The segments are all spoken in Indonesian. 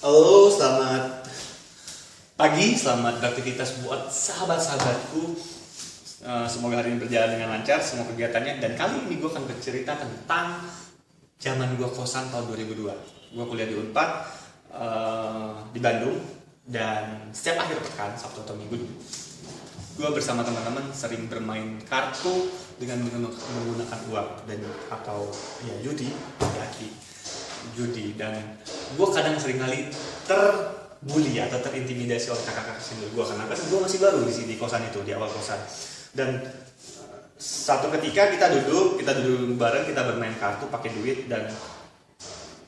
Halo, selamat pagi, selamat beraktivitas buat sahabat-sahabatku. Semoga hari ini berjalan dengan lancar, semua kegiatannya. Dan kali ini gue akan bercerita tentang zaman gue kosan tahun 2002. Gue kuliah di Unpad di Bandung. Dan setiap akhir pekan, Sabtu atau Minggu, gue bersama teman-teman sering bermain kartu dengan menggunakan uang dan atau ya judi. Dan gue kadang sering kali terbully atau terintimidasi oleh kakak-kakak senior gue karena kan gue masih baru di sini kosan itu, di awal kosan. Dan satu ketika kita duduk bareng, kita bermain kartu pakai duit dan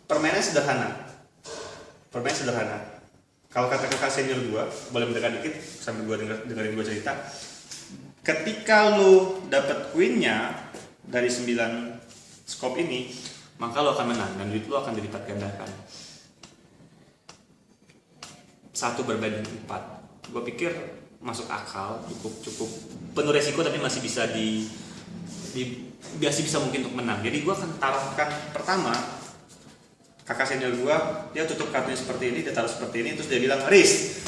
permainannya sederhana. Kalau kata kakak senior gue, boleh mendekat dikit sambil gue dengerin gue cerita. Ketika lu dapet queennya dari 9 skop ini, maka lo akan menang dan duit lo akan dilipat gandakan. 1 berbanding 4. Gue pikir masuk akal, cukup penuh resiko tapi masih bisa bisa mungkin untuk menang. Jadi gue akan taruhkan pertama, kakak senior gue, dia tutup kartunya seperti ini, dia taruh seperti ini, terus dia bilang, Riz,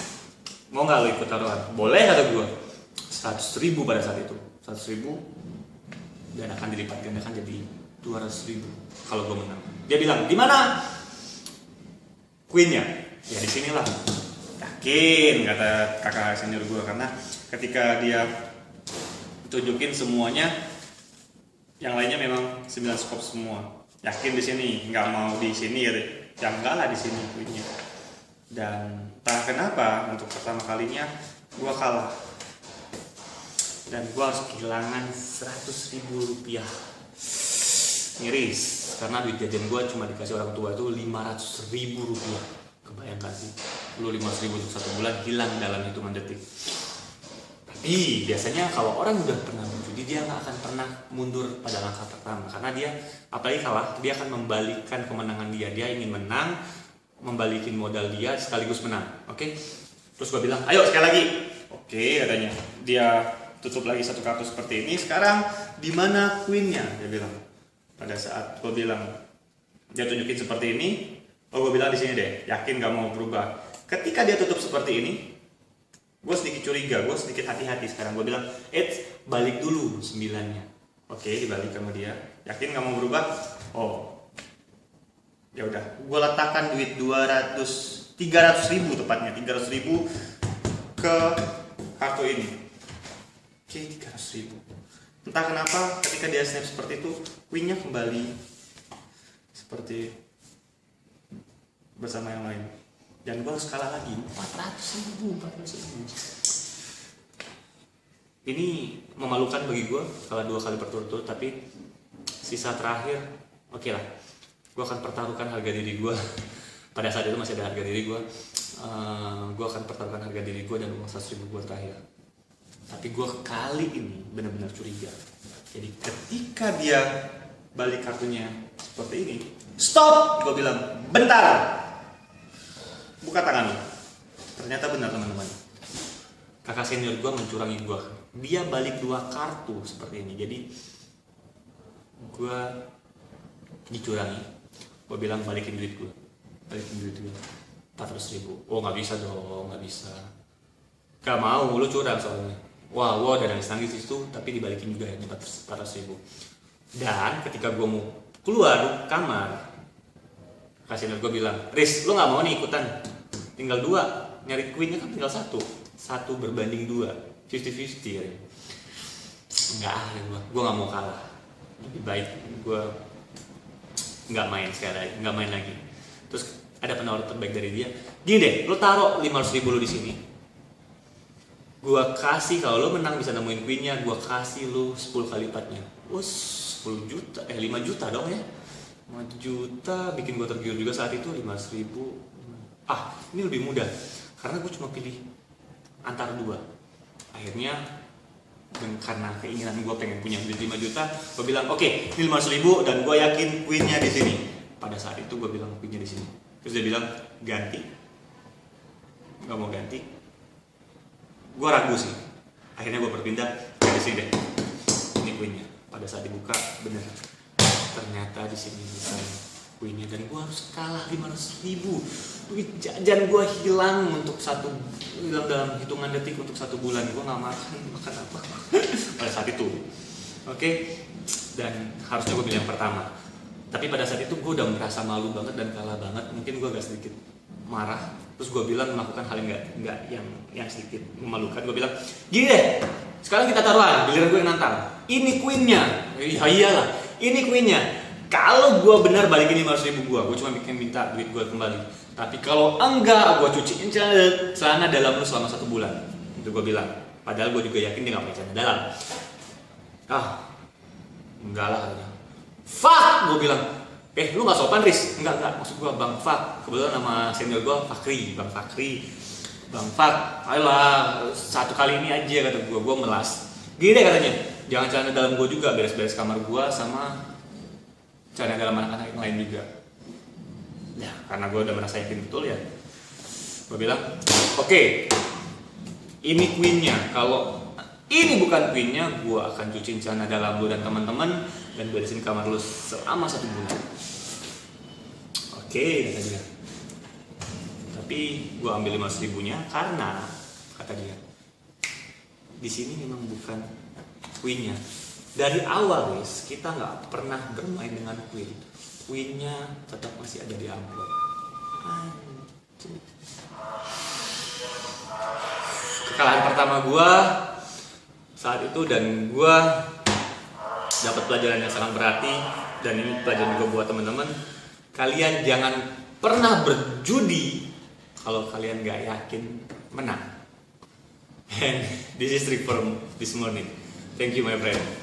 mau nggak lo ikut taruhan? Boleh kata gue. 100.000 pada saat itu, 100.000 dan akan dilipat gandakan jadi 200.000 kalau gue menang. Dia bilang, di mana queennya? Ya di sinilah. Yakin kata kakak senior gue, karena ketika dia tunjukin semuanya, yang lainnya memang 9 skop semua. Yakin di sini, nggak mau di sini ya? Ya enggak lah, di sini queennya. Dan tak kenapa untuk pertama kalinya gue kalah. Dan gue harus kehilangan 100.000 rupiah. Miris, karena duit jajan gue cuma dikasih orang tua itu 500.000 rupiah. Kebayangkan sih, lu 500.000 untuk 1 bulan hilang dalam hitungan detik. Tapi biasanya kalau orang udah pernah menjudi, dia nggak akan pernah mundur pada langkah pertama. Karena dia, apalagi kalah, dia akan membalikkan kemenangan dia. Dia ingin menang, membalikin modal dia sekaligus menang. Oke? Terus gue bilang, ayo sekali lagi. Oke, katanya. Dia tutup lagi 1 kartu seperti ini. Sekarang di mana queennya? Dia bilang. Pada saat gue bilang, dia tunjukin seperti ini, gue bilang di sini deh, yakin gak mau berubah. Ketika dia tutup seperti ini, gue sedikit curiga, gue sedikit hati-hati. Sekarang gue bilang, balik dulu 9-nya. Oke, dibalik sama dia. Yakin gak mau berubah? Oh, ya udah. Gue letakkan duit 300.000 tepatnya, 300.000 ke kartu ini. Oke, 300.000. Entah kenapa ketika dia snap seperti itu, queennya kembali seperti bersama yang lain. Dan gue harus kalah lagi 400.000. Ini memalukan bagi gue kalau 2 kali berturut-turut, tapi sisa terakhir, oke lah, gue akan pertaruhkan harga diri gue. Pada saat itu masih ada harga diri gue. Gue akan pertaruhkan harga diri gue dan uang 100.000 gue terakhir. Tapi gue kali ini benar-benar curiga. Jadi ketika dia balik kartunya seperti ini, stop! Gue bilang, bentar! Buka tangan lo. Ternyata benar teman-teman. Kakak senior gue mencurangi gue. Dia balik 2 kartu seperti ini. Jadi gue dicurangi. Gue bilang balikin duit gue. 400.000. Oh nggak bisa dong, nggak bisa. Gak mau, lu curang soalnya. Wah, udah nangis di situ, tapi dibalikin juga ya 400.000. Dan ketika gue mau keluar kamar, kasih gue bilang, Riz, lu nggak mau nih ikutan? Tinggal 2, nyari queennya kan tinggal 1 berbanding 2, 50-50 ya. Enggak, gue nggak mau kalah. Lebih baik gue nggak main lagi. Terus ada penawaran terbaik dari dia. Gini deh, lu taruh 500.000 lu di sini. Gua kasih, kalau lo menang bisa nemuin queennya, gua kasih lo 10 kali lipatnya. 10 juta, 5 juta dong ya. 5 juta, bikin gua tergiur juga saat itu. 500.000. Ini lebih mudah karena gua cuma pilih antara 2. Akhirnya karena keinginan gua pengen punya duit 5 juta, gua bilang oke, ini 500.000 dan gua yakin queennya di sini. Pada saat itu gua bilang queennya di sini. Terus dia bilang ganti. Gak mau ganti. Gue ragu sih, akhirnya gue berpindah ke sini deh. Ini queennya. Pada saat dibuka, bener, ternyata di sini bukan kuenya, dan gue harus kalah 500.000. Duit jajan gue hilang dalam hitungan detik untuk 1 bulan. Gue nggak makan apa pada saat itu. Oke. Dan harusnya gue bilang pertama, tapi pada saat itu gue udah merasa malu banget dan kalah banget. Mungkin gue agak sedikit marah, terus gue bilang melakukan hal yang nggak yang sedikit memalukan. Gue bilang, gini deh, sekarang kita taruhan, giliran gue yang nantang. Ini kuenya. Ya iyalah, ini kuenya. Kalau gue benar balikin 500.000 gue cuma minta duit gue kembali. Tapi kalau enggak, gue cuciin celana dalam lu selama 1 bulan. Itu gue bilang. Padahal gue juga yakin dia nggak pakai celana dalam. Enggak lah katanya. Fuck, gue bilang. Lu nggak sopan, Riz? Enggak, maksud gue Bang Fak. Kebetulan nama senior gue Fakri, Bang Fakri. Bang Fak, ayolah 1 kali ini aja kata gue melas. Gini deh katanya, jangan celana dalam gue juga, beres-beres kamar gue sama celana dalam anak-anak yang lain juga. Ya, karena gue udah merasa yakin betul ya. Gue bilang, oke, ini queennya. Kalau ini bukan queennya, gue akan cuciin celana dalam lu dan teman-teman dan beresin kamar lu selama 1 bulan. Oke, kata dia. Tapi gue ambil 500.000-nya karena kata dia, di sini memang bukan queennya. Dari awal guys, kita nggak pernah bermain dengan queen. Queennya tetap masih ada di amplop. Kekalahan pertama gue saat itu, dan gue dapat pelajaran yang sangat berarti, dan ini pelajaran juga buat teman-teman. Kalian jangan pernah berjudi kalau kalian nggak yakin menang. And this is trick for this morning. Thank you my friend.